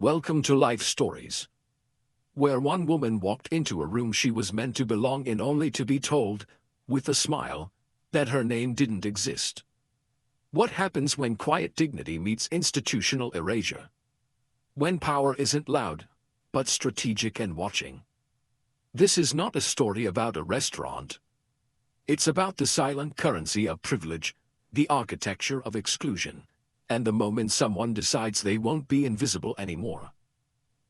Welcome to Life Stories, where one woman walked into a room she was meant to belong in only to be told, with a smile, that her name didn't exist. What happens when quiet dignity meets institutional erasure? When power isn't loud, but strategic and watching? This is not a story about a restaurant. It's about the silent currency of privilege, the architecture of exclusion, and the moment someone decides they won't be invisible anymore.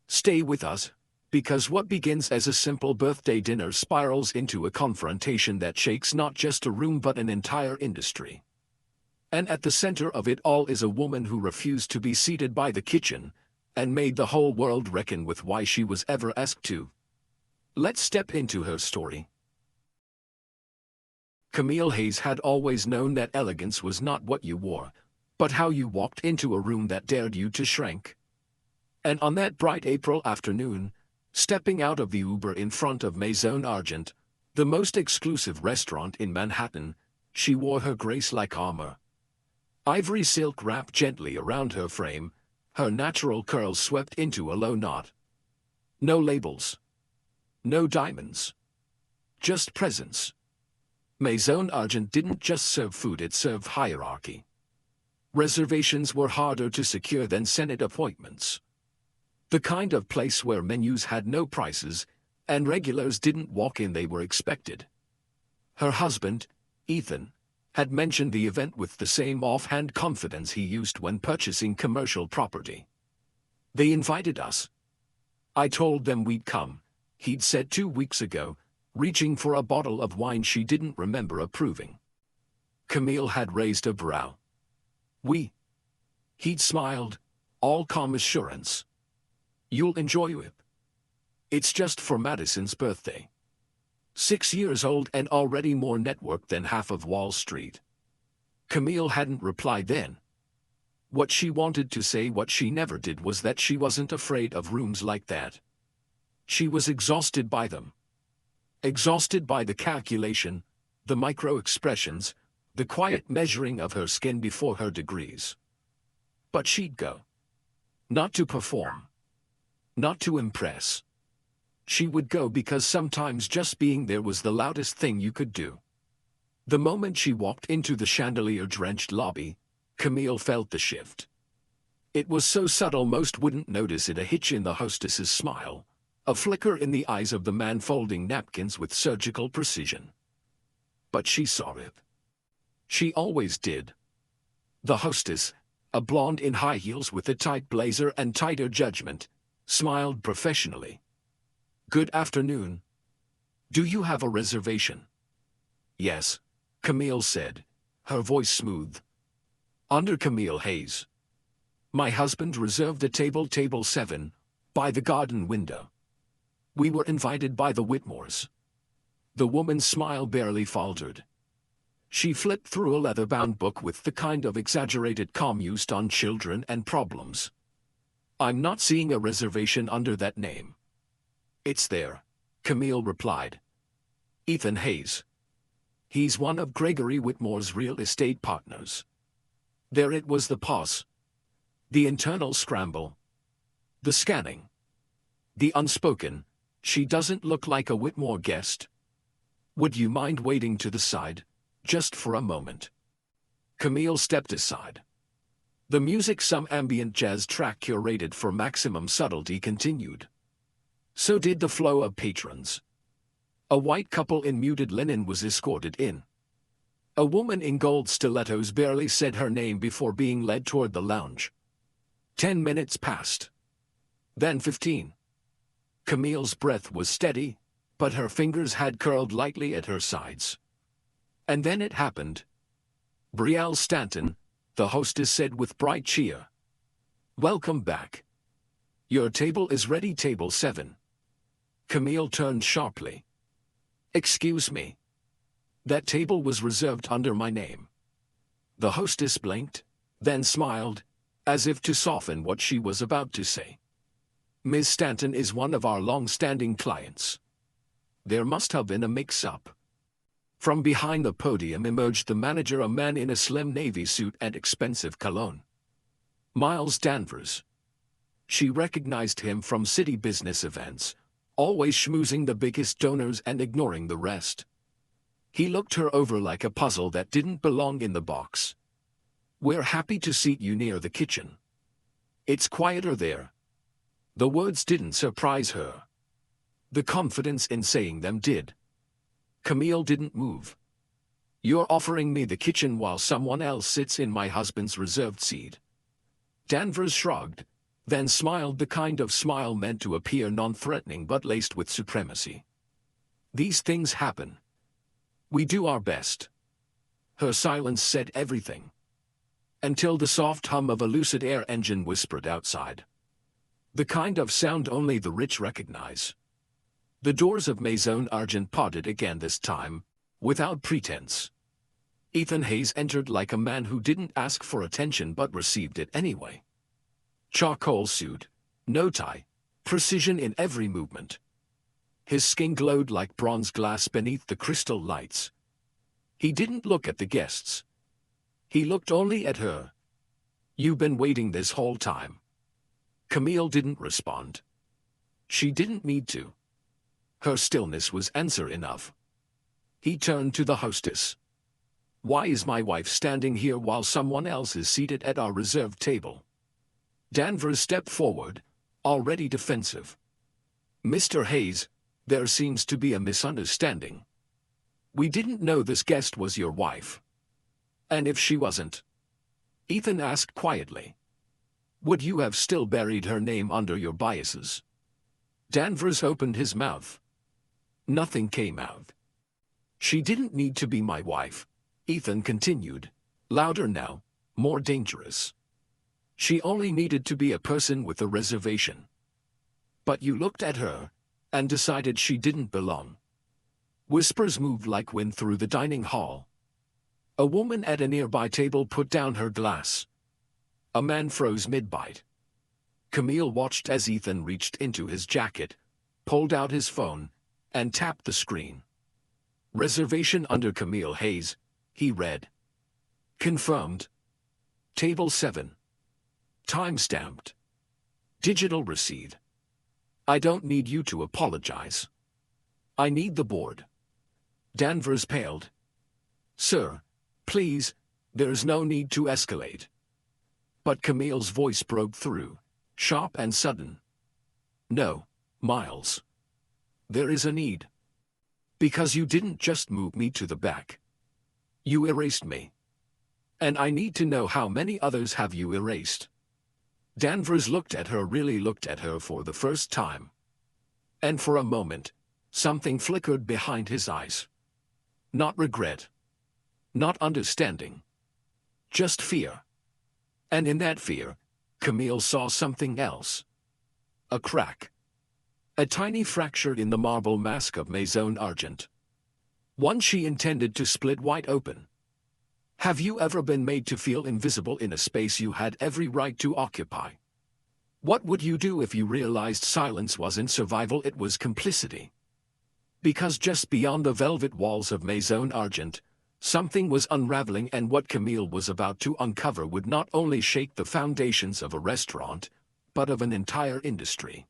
Stay with us, because what begins as a simple birthday dinner spirals into a confrontation that shakes not just a room but an entire industry. And at the center of it all is a woman who refused to be seated by the kitchen, and made the whole world reckon with why she was ever asked to. Let's step into her story. Camille Hayes had always known that elegance was not what you wore, but how you walked into a room that dared you to shrink. And on that bright April afternoon, stepping out of the Uber in front of Maison Argent, the most exclusive restaurant in Manhattan, she wore her grace like armor. Ivory silk wrapped gently around her frame, her natural curls swept into a low knot. No labels. No diamonds. Just presence. Maison Argent didn't just serve food, it served hierarchy. Reservations were harder to secure than Senate appointments. The kind of place where menus had no prices, and regulars didn't walk in, they were expected. Her husband, Ethan, had mentioned the event with the same offhand confidence he used when purchasing commercial property. "They invited us. I told them we'd come," he'd said 2 weeks ago, reaching for a bottle of wine she didn't remember approving. Camille had raised a brow. He'd smiled, all calm assurance. "You'll enjoy it. It's just for Madison's birthday. 6 years old and already more networked than half of Wall Street." Camille hadn't replied then. What she wanted to say, what she never did, was that she wasn't afraid of rooms like that. She was exhausted by them. Exhausted by the calculation, the micro-expressions, the quiet measuring of her skin before her degrees. But she'd go. Not to perform. Not to impress. She would go because sometimes just being there was the loudest thing you could do. The moment she walked into the chandelier-drenched lobby, Camille felt the shift. It was so subtle most wouldn't notice it: a hitch in the hostess's smile, a flicker in the eyes of the man folding napkins with surgical precision. But she saw it. She always did. The hostess, a blonde in high heels with a tight blazer and tighter judgment, smiled professionally. "Good afternoon. Do you have a reservation?" "Yes," Camille said, her voice smooth. "Under Camille Hayes. My husband reserved a table 7, by the garden window. We were invited by the Whitmores." The woman's smile barely faltered. She flipped through a leather-bound book with the kind of exaggerated calm used on children and problems. "I'm not seeing a reservation under that name." "It's there," Camille replied. "Ethan Hayes. He's one of Gregory Whitmore's real estate partners." There it was, the pause. The internal scramble. The scanning. The unspoken, "She doesn't look like a Whitmore guest. Would you mind waiting to the side, just for a moment?" Camille stepped aside. The music, some ambient jazz track curated for maximum subtlety, continued. So did the flow of patrons. A white couple in muted linen was escorted in. A woman in gold stilettos barely said her name before being led toward the lounge. 10 minutes passed. Then 15. Camille's breath was steady, but her fingers had curled lightly at her sides. And then it happened. "Brielle Stanton," the hostess said with bright cheer. "Welcome back. Your table is ready, table 7. Camille turned sharply. "Excuse me. That table was reserved under my name." The hostess blinked, then smiled, as if to soften what she was about to say. "Ms. Stanton is one of our long-standing clients. There must have been a mix-up." From behind the podium emerged the manager, a man in a slim navy suit and expensive cologne. "Miles Danvers. She recognized him from city business events, always schmoozing the biggest donors and ignoring the rest. He looked her over like a puzzle that didn't belong in the box. "We're happy to seat you near the kitchen. It's quieter there." The words didn't surprise her. The confidence in saying them did. Camille didn't move. "You're offering me the kitchen while someone else sits in my husband's reserved seat." Danvers shrugged, then smiled, the kind of smile meant to appear non-threatening but laced with supremacy. "These things happen. We do our best." Her silence said everything. Until the soft hum of a Lucid Air engine whispered outside. The kind of sound only the rich recognize. The doors of Maison Argent parted again, this time, without pretense. Ethan Hayes entered like a man who didn't ask for attention but received it anyway. Charcoal suit, no tie, precision in every movement. His skin glowed like bronze glass beneath the crystal lights. He didn't look at the guests. He looked only at her. "You've been waiting this whole time." Camille didn't respond. She didn't need to. Her stillness was answer enough. He turned to the hostess. "Why is my wife standing here while someone else is seated at our reserved table?" Danvers stepped forward, already defensive. "Mr. Hayes, there seems to be a misunderstanding. We didn't know this guest was your wife." "And if she wasn't?" Ethan asked quietly. "Would you have still buried her name under your biases?" Danvers opened his mouth. Nothing came out. "She didn't need to be my wife," Ethan continued, louder now, more dangerous. "She only needed to be a person with a reservation. But you looked at her and decided she didn't belong." Whispers moved like wind through the dining hall. A woman at a nearby table put down her glass. A man froze mid-bite. Camille watched as Ethan reached into his jacket, pulled out his phone, and tapped the screen. "Reservation under Camille Hayes," he read. "Confirmed. Table 7. Time-stamped. Digital receipt. I don't need you to apologize. I need the board." Danvers paled. "Sir, please, there's no need to escalate." But Camille's voice broke through, sharp and sudden. "No, Miles. There is a need. Because you didn't just move me to the back. You erased me. And I need to know how many others have you erased." Danvers looked at her, really looked at her for the first time. And for a moment, something flickered behind his eyes. Not regret. Not understanding. Just fear. And in that fear, Camille saw something else. A crack. A tiny fracture in the marble mask of Maison Argent. One she intended to split wide open. Have you ever been made to feel invisible in a space you had every right to occupy? What would you do if you realized silence wasn't survival, it was complicity? Because just beyond the velvet walls of Maison Argent, something was unraveling, and what Camille was about to uncover would not only shake the foundations of a restaurant, but of an entire industry.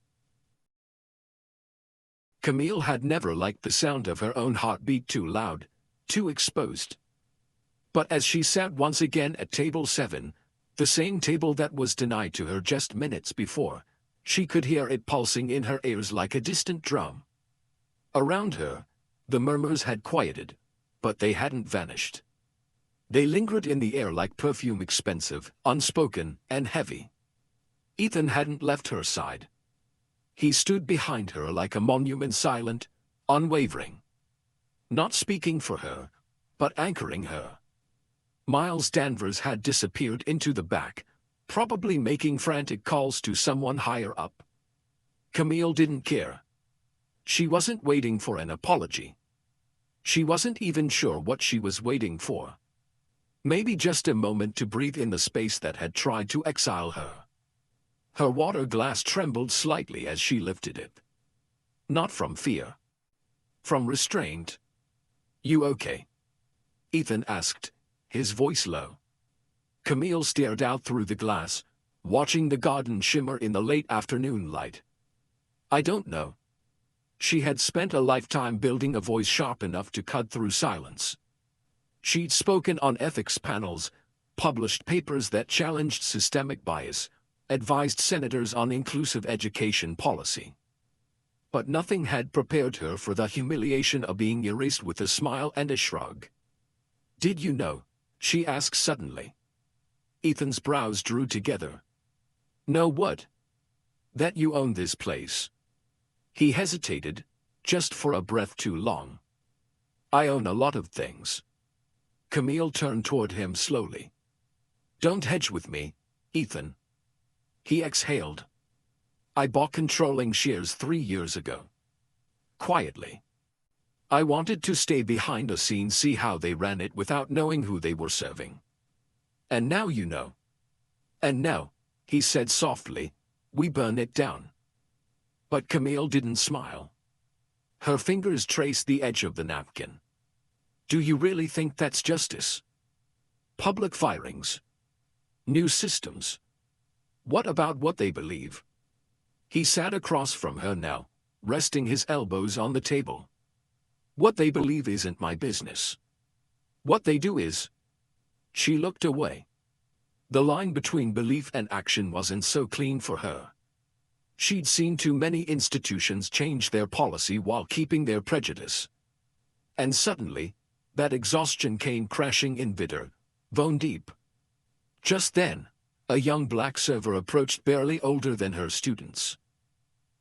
Camille had never liked the sound of her own heartbeat, too loud, too exposed. But as she sat once again at table 7, the same table that was denied to her just minutes before, she could hear it pulsing in her ears like a distant drum. Around her, the murmurs had quieted, but they hadn't vanished. They lingered in the air like perfume, expensive, unspoken, and heavy. Ethan hadn't left her side. He stood behind her like a monument, silent, unwavering. Not speaking for her, but anchoring her. Miles Danvers had disappeared into the back, probably making frantic calls to someone higher up. Camille didn't care. She wasn't waiting for an apology. She wasn't even sure what she was waiting for. Maybe just a moment to breathe in the space that had tried to exile her. Her water glass trembled slightly as she lifted it. Not from fear. From restraint. "You okay?" Ethan asked, his voice low. Camille stared out through the glass, watching the garden shimmer in the late afternoon light. I don't know. She had spent a lifetime building a voice sharp enough to cut through silence. She'd spoken on ethics panels, published papers that challenged systemic bias, advised senators on inclusive education policy. But nothing had prepared her for the humiliation of being erased with a smile and a shrug. "Did you know?" she asked suddenly. Ethan's brows drew together. "Know what?" "That you own this place." He hesitated, just for a breath too long. "I own a lot of things." Camille turned toward him slowly. "Don't hedge with me, Ethan." He exhaled. "I bought controlling shares 3 years ago. Quietly. I wanted to stay behind the scenes, see how they ran it without knowing who they were serving. And now you know. And now," he said softly, "we burn it down." But Camille didn't smile. Her fingers traced the edge of the napkin. "Do you really think that's justice? Public firings? New systems? What about what they believe?" He sat across from her now, resting his elbows on the table. "What they believe isn't my business. What they do is." She looked away. The line between belief and action wasn't so clean for her. She'd seen too many institutions change their policy while keeping their prejudice. And suddenly, that exhaustion came crashing in bitter, bone deep. Just then, a young black server approached, barely older than her students.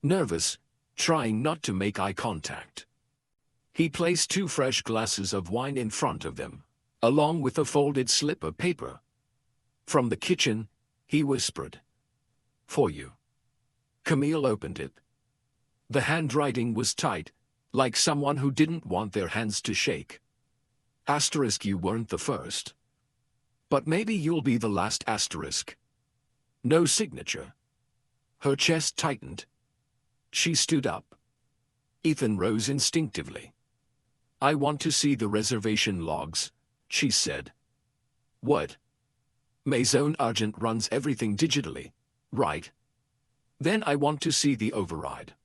Nervous, trying not to make eye contact. He placed 2 fresh glasses of wine in front of them, along with a folded slip of paper. From the kitchen, he whispered, "For you." Camille opened it. The handwriting was tight, like someone who didn't want their hands to shake. Asterisk, "You weren't the first. But maybe you'll be the last." Asterisk. No signature. Her chest tightened. She stood up. Ethan rose instinctively. "I want to see the reservation logs," she said. "What?" "Maison Argent runs everything digitally, right? Then I want to see the override.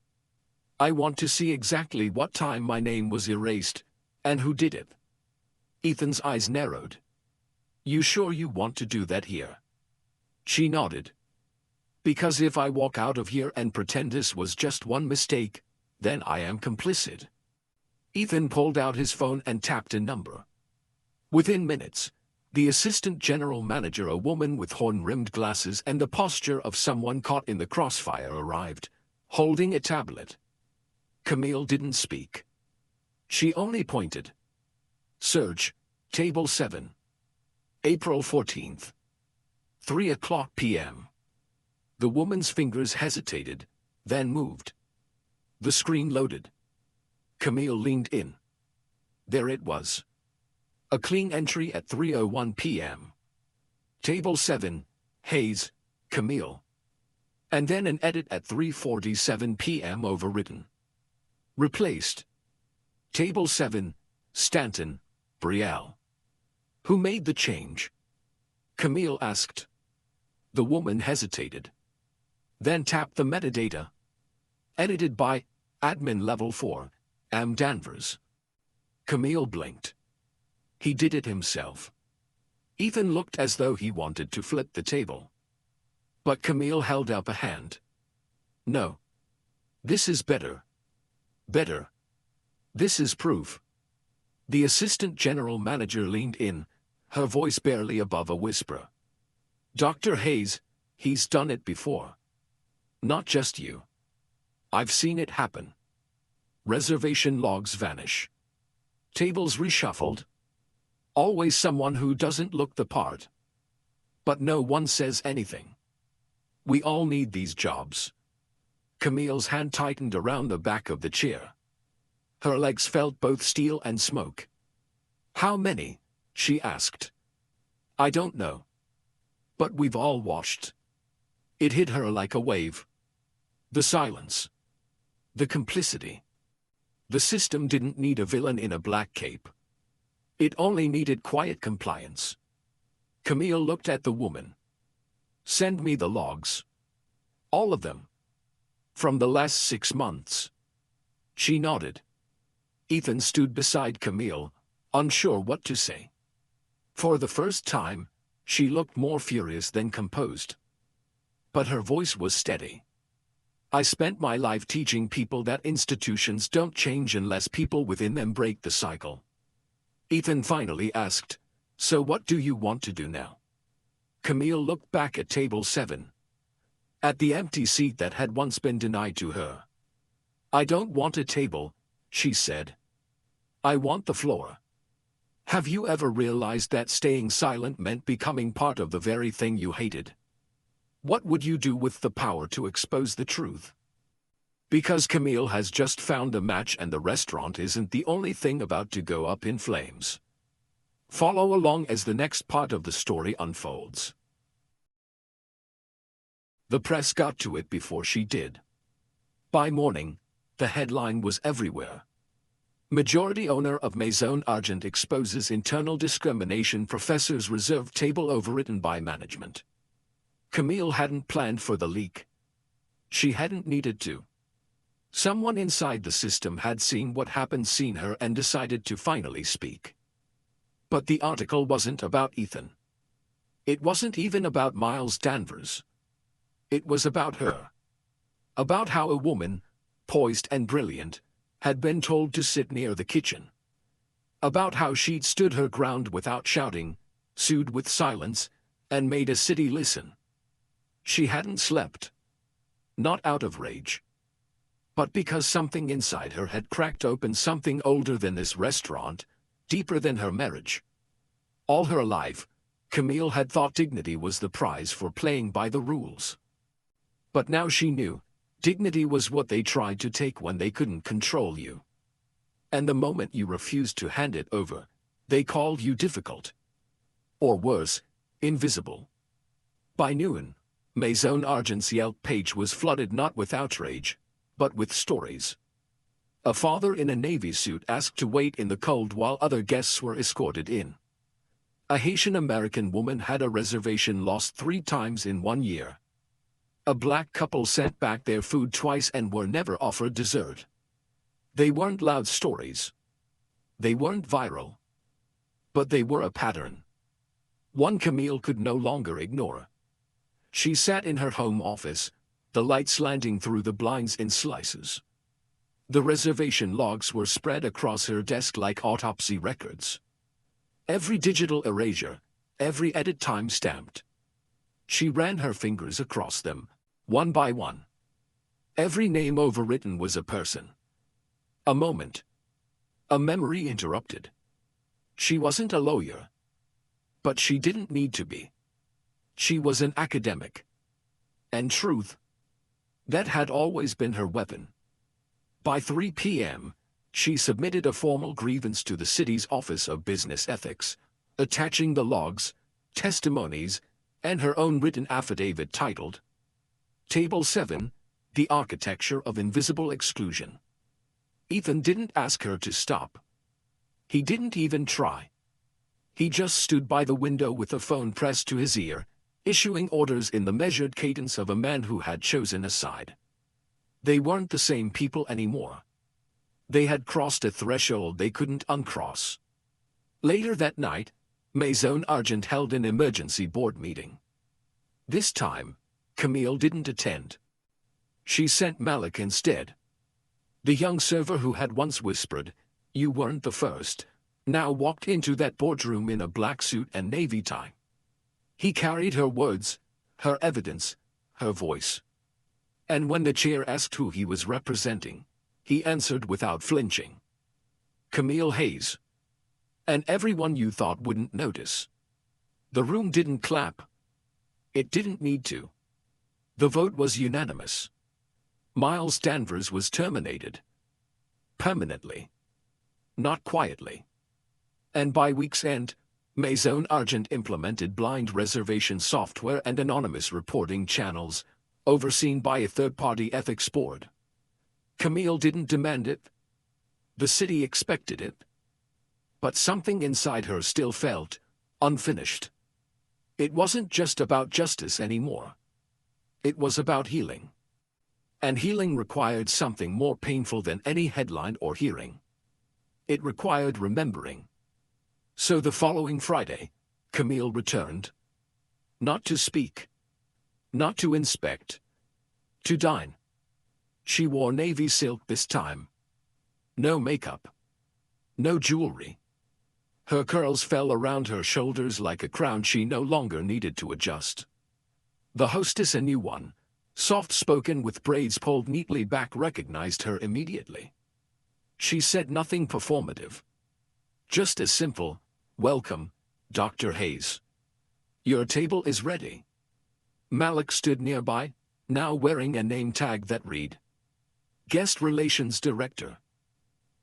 I want to see exactly what time my name was erased, and who did it." Ethan's eyes narrowed. "You sure you want to do that here?" She nodded. "Because if I walk out of here and pretend this was just one mistake, then I am complicit." Ethan pulled out his phone and tapped a number. Within minutes, the assistant general manager, a woman with horn-rimmed glasses and the posture of someone caught in the crossfire, arrived, holding a tablet. Camille didn't speak. She only pointed. "Serge, table 7. April 14th. 3:00 p.m. The woman's fingers hesitated, then moved. The screen loaded. Camille leaned in. There it was. A clean entry at 3:01 p.m. Table 7, Hayes, Camille. And then an edit at 3:47 p.m. overwritten. Replaced. Table 7, Stanton, Brielle. "Who made the change?" Camille asked. The woman hesitated. Then tapped the metadata. Edited by Admin Level 4, Am Danvers. Camille blinked. He did it himself. Ethan looked as though he wanted to flip the table. But Camille held up a hand. "No. This is better. Better. This is proof." The assistant general manager leaned in, her voice barely above a whisper. "Dr. Hayes, he's done it before. Not just you. I've seen it happen. Reservation logs vanish. Tables reshuffled. Always someone who doesn't look the part. But no one says anything. We all need these jobs." Camille's hand tightened around the back of the chair. Her legs felt both steel and smoke. "How many?" she asked. "I don't know. But we've all watched." It hit her like a wave. The silence. The complicity. The system didn't need a villain in a black cape. It only needed quiet compliance. Camille looked at the woman. Send me the logs. All of them. From the last 6 months. She nodded. Ethan stood beside Camille, unsure what to say. For the first time, she looked more furious than composed. But her voice was steady. I spent my life teaching people that institutions don't change unless people within them break the cycle. Ethan finally asked, so what do you want to do now? Camille looked back at table 7. At the empty seat that had once been denied to her. I don't want a table, she said. I want the floor. Have you ever realized that staying silent meant becoming part of the very thing you hated? What would you do with the power to expose the truth? Because Camille has just found a match and the restaurant isn't the only thing about to go up in flames. Follow along as the next part of the story unfolds. The press got to it before she did. By morning, the headline was everywhere. Majority owner of Maison Argent exposes internal discrimination, professor's reserve table overwritten by management. Camille hadn't planned for the leak. She hadn't needed to. Someone inside the system had seen what happened, seen her, and decided to finally speak. But the article wasn't about Ethan. It wasn't even about Miles Danvers. It was about her. About how a woman, poised and brilliant, had been told to sit near the kitchen. About how she'd stood her ground without shouting, sued with silence, and made a city listen. She hadn't slept. Not out of rage. But because something inside her had cracked open, something older than this restaurant, deeper than her marriage. All her life, Camille had thought dignity was the prize for playing by the rules. But now she knew, dignity was what they tried to take when they couldn't control you. And the moment you refused to hand it over, they called you difficult. Or worse, invisible. By noon, Maison Argent's Yelp page was flooded not with outrage, but with stories. A father in a navy suit asked to wait in the cold while other guests were escorted in. A Haitian-American woman had a reservation lost 3 times in 1 year. A black couple sent back their food twice and were never offered dessert. They weren't loud stories. They weren't viral. But they were a pattern. One Camille could no longer ignore. She sat in her home office, the light slanting through the blinds in slices. The reservation logs were spread across her desk like autopsy records. Every digital erasure, every edit time-stamped. She ran her fingers across them, one by one. Every name overwritten was a person. A moment. A memory interrupted. She wasn't a lawyer. But she didn't need to be. She was an academic. And truth. That had always been her weapon. By 3 p.m., she submitted a formal grievance to the city's Office of Business Ethics, attaching the logs, testimonies, and her own written affidavit titled, Table 7, The Architecture of Invisible Exclusion. Ethan didn't ask her to stop. He didn't even try. He just stood by the window with the phone pressed to his ear, issuing orders in the measured cadence of a man who had chosen a side. They weren't the same people anymore. They had crossed a threshold they couldn't uncross. Later that night, Maison Argent held an emergency board meeting. This time, Camille didn't attend. She sent Malik instead. The young server who had once whispered, "You weren't the first," now walked into that boardroom in a black suit and navy tie. He carried her words, her evidence, her voice. And when the chair asked who he was representing, he answered without flinching. Camille Hayes. And everyone you thought wouldn't notice. The room didn't clap. It didn't need to. The vote was unanimous. Miles Danvers was terminated. Permanently. Not quietly. And by week's end, Maison Argent implemented blind reservation software and anonymous reporting channels, overseen by a third-party ethics board. Camille didn't demand it. The city expected it. But something inside her still felt unfinished. It wasn't just about justice anymore. It was about healing. And healing required something more painful than any headline or hearing. It required remembering. So the following Friday, Camille returned. Not to speak. Not to inspect. To dine. She wore navy silk this time. No makeup. No jewelry. Her curls fell around her shoulders like a crown she no longer needed to adjust. The hostess, a new one, soft-spoken with braids pulled neatly back, recognized her immediately. She said nothing performative. Just a simple, "Welcome, Dr. Hayes. Your table is ready." Malik stood nearby, now wearing a name tag that read, Guest Relations Director.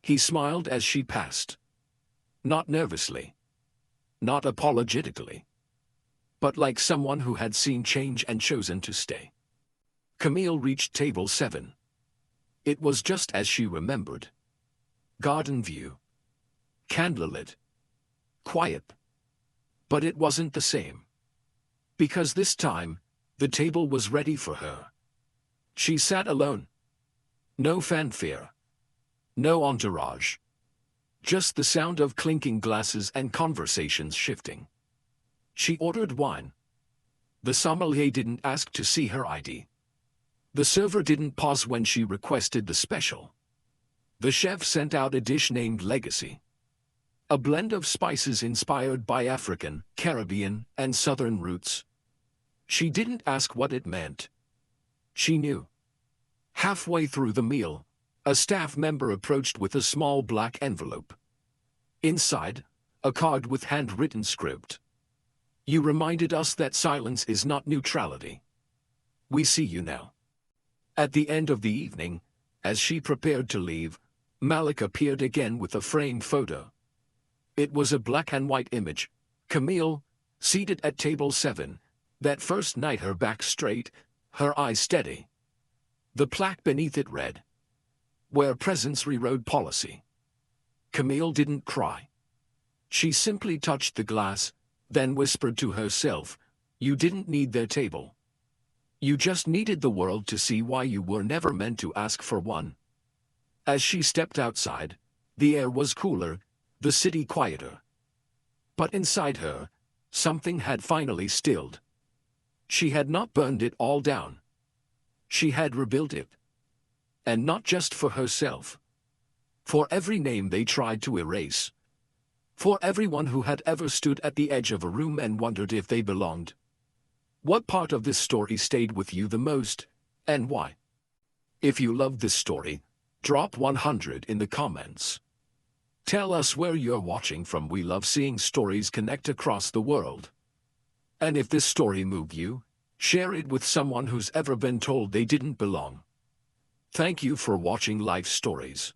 He smiled as she passed. Not nervously. Not apologetically. But like someone who had seen change and chosen to stay. Camille reached table 7. It was just as she remembered. Garden view. Candlelit. Quiet. But it wasn't the same. Because this time, the table was ready for her. She sat alone. No fanfare. No entourage. Just the sound of clinking glasses and conversations shifting. She ordered wine. The sommelier didn't ask to see her ID. The server didn't pause when she requested the special. The chef sent out a dish named Legacy. A blend of spices inspired by African, Caribbean, and Southern roots. She didn't ask what it meant. She knew. Halfway through the meal, a staff member approached with a small black envelope. Inside, a card with handwritten script. You reminded us that silence is not neutrality. We see you now. At the end of the evening, as she prepared to leave, Malik appeared again with a framed photo. It was a black and white image. Camille, seated at table 7, that first night, her back straight, her eyes steady. The plaque beneath it read, Where Presence rewrote Policy. Camille didn't cry. She simply touched the glass, then whispered to herself, You didn't need their table. You just needed the world to see why you were never meant to ask for one. As she stepped outside, the air was cooler, the city quieter. But inside her, something had finally stilled. She had not burned it all down. She had rebuilt it. And not just for herself. For every name they tried to erase. For everyone who had ever stood at the edge of a room and wondered if they belonged. What part of this story stayed with you the most, and why? If you loved this story, drop 100 in the comments. Tell us where you're watching from. We love seeing stories connect across the world. And if this story moved you, share it with someone who's ever been told they didn't belong. Thank you for watching Life Stories.